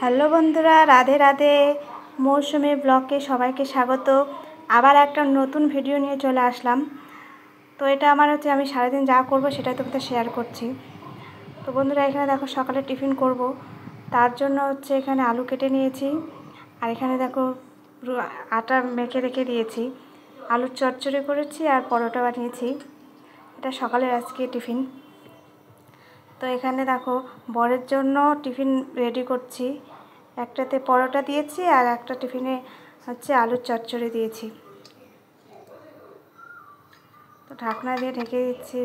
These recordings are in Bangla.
হ্যালো বন্ধুরা, রাধে রাধে। মৌসুমী ব্লগে সবাইকে স্বাগত। আবার একটা নতুন ভিডিও নিয়ে চলে আসলাম। তো এটা আমার আমি সারাদিন যা করব সেটাই তোমাদের শেয়ার করছি। তো বন্ধুরা, এখানে দেখো সকালে টিফিন করব, তার জন্য এখানে আলু কেটে নিয়েছি। আর এখানে দেখো আটা মেখে রেখে দিয়েছি, আলুর চচ্চড়ি করেছি আর পরোটা বানিয়েছি। এটা সকালের আজকে টিফিন। তো এখানে দেখো বরের জন্য টিফিন রেডি করছি। একটাতে পরোটা দিয়েছি আর একটা টিফিনে আলুর চচ্চড়ি দিয়েছি। তো ঢাকনা দিয়ে ঢেকে দিচ্ছি।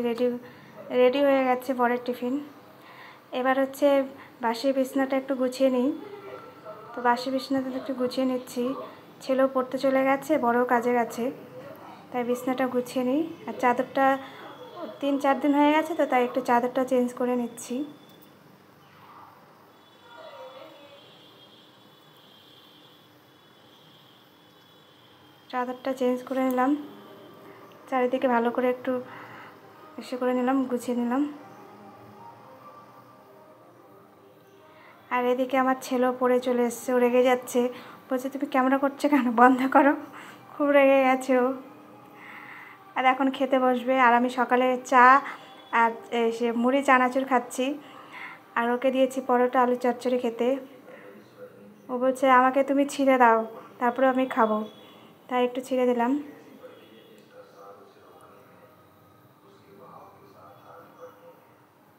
রেডি হয়ে গেছে বরের টিফিন। এবার বাসি বিছনাটা একটু গুছিয়ে নিই। তো বাসি বিছনাটা একটু গুছিয়ে নিচ্ছি। ছেলেও পড়তে চলে গেছে, বড়ও কাজে গেছে, তাই বিছনাটা গুছিয়ে নিই। আর চাদরটা 3-4 দিন হয়ে গেছে, তো তাই একটু চাদরটা চেঞ্জ করে নিচ্ছি। চাদরটা চেঞ্জ করে নিলাম, চারিদিকে ভালো করে একটু করে নিলাম, গুছিয়ে নিলাম। আর এদিকে আমার ছেলেও পড়ে চলে এসছে, ও রেগে যাচ্ছে, বলছে তুমি ক্যামেরা করছো কেন, বন্ধ করো। খুব রেগে গেছে ও। আর এখন খেতে বসবে। আর আমি সকালে চা আর মুড়ি চানাচুর খাচ্ছি। আর ওকে দিয়েছি পরোটা আলু চচ্চড়ি খেতে। ও বলছে আমাকে তুমি ছিঁড়ে দাও, তারপরে আমি খাবো। তাই একটু ছিঁড়ে দিলাম।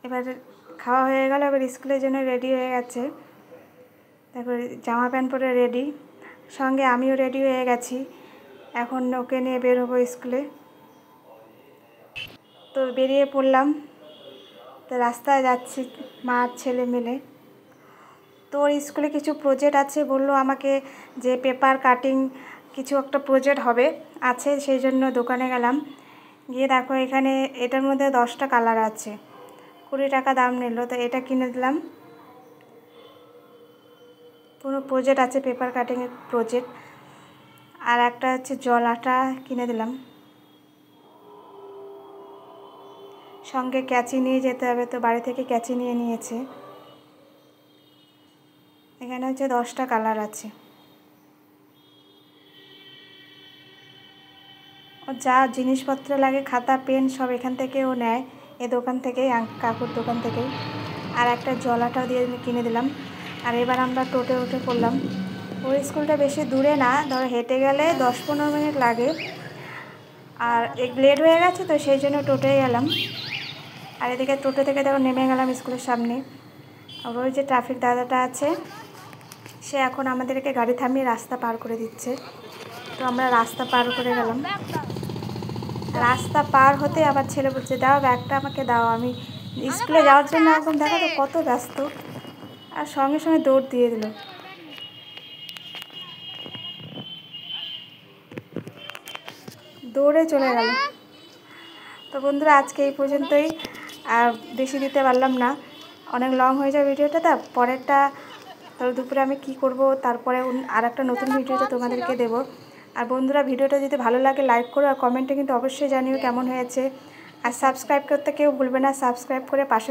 এবার খাওয়া হয়ে গেল, এবার স্কুলের জন্য রেডি হয়ে গেছে। তারপর জামা প্যান্ট পরে রেডি, সঙ্গে আমিও রেডি হয়ে গেছি। এখন ওকে নিয়ে বের হবো স্কুলে। তো বেরিয়ে পড়লাম। তো রাস্তায় যাচ্ছি মা আর ছেলে মিলে। তো ওর স্কুলে কিছু প্রজেক্ট আছে, বললো আমাকে যে পেপার কাটিং কিছু একটা প্রজেক্ট হবে আছে, সেই জন্য দোকানে গেলাম। গিয়ে দেখো এখানে এটার মধ্যে 10টা কালার আছে, 20 টাকা দাম নিল। তো এটা কিনে দিলাম। পুরো প্রজেক্ট আছে, পেপার কাটিংয়ের প্রজেক্ট। আর একটা জল আটা কিনে দিলাম। সঙ্গে ক্যাঁচি নিয়ে যেতে হবে, তো বাড়ি থেকে ক্যাঁচি নিয়ে নিয়েছে। এখানে 10টা কালার আছে। ও যা জিনিসপত্র লাগে, খাতা পেন সব এখান থেকে ও নেয়, এ দোকান থেকেই, কাকুর দোকান থেকেই। আর একটা জলাটাও দিয়ে কিনে দিলাম। আর এবার আমরা টোটো উঠে পড়লাম। ওর স্কুলটা বেশি দূরে না, ধরো হেঁটে গেলে 10-15 মিনিট লাগে। আর লেট হয়ে গেছে, তো সেই জন্য টোটোয় গেলাম। আর এদিকে টোটো থেকে দেখো নেমে গেলাম স্কুলের সামনে। আর ওই যে ট্রাফিক দাদাটা আছে, সে এখন আমাদেরকে গাড়ি থামিয়ে রাস্তা পার করে দিচ্ছে। তো আমরা রাস্তা পার করে গেলাম। রাস্তা পার হতে আবার ছেলে বলছে দাও ব্যাগটা আমাকে দাও, আমি স্কুলে যাওয়ার জন্য এখন দেখো তো কত ব্যস্ত। আর সঙ্গে সঙ্গে দৌড় দিয়ে দিল, দৌড়ে চলে গেল। তো বন্ধুরা, আজকে এই পর্যন্তই, আর বেশি দিতে পারলাম না, অনেক লং হয়ে যায় ভিডিওটা। তা পরেরটা তাহলে দুপুরে আমি কি করব, তারপরে আর একটা নতুন ভিডিওটা তোমাদেরকে দেব। আর বন্ধুরা, ভিডিওটা যদি ভালো লাগে লাইক করো, আর কমেন্টে কিন্তু অবশ্যই জানিও কেমন হয়েছে। আর সাবস্ক্রাইব করতে কেউ ভুলবে না, সাবস্ক্রাইব করে পাশে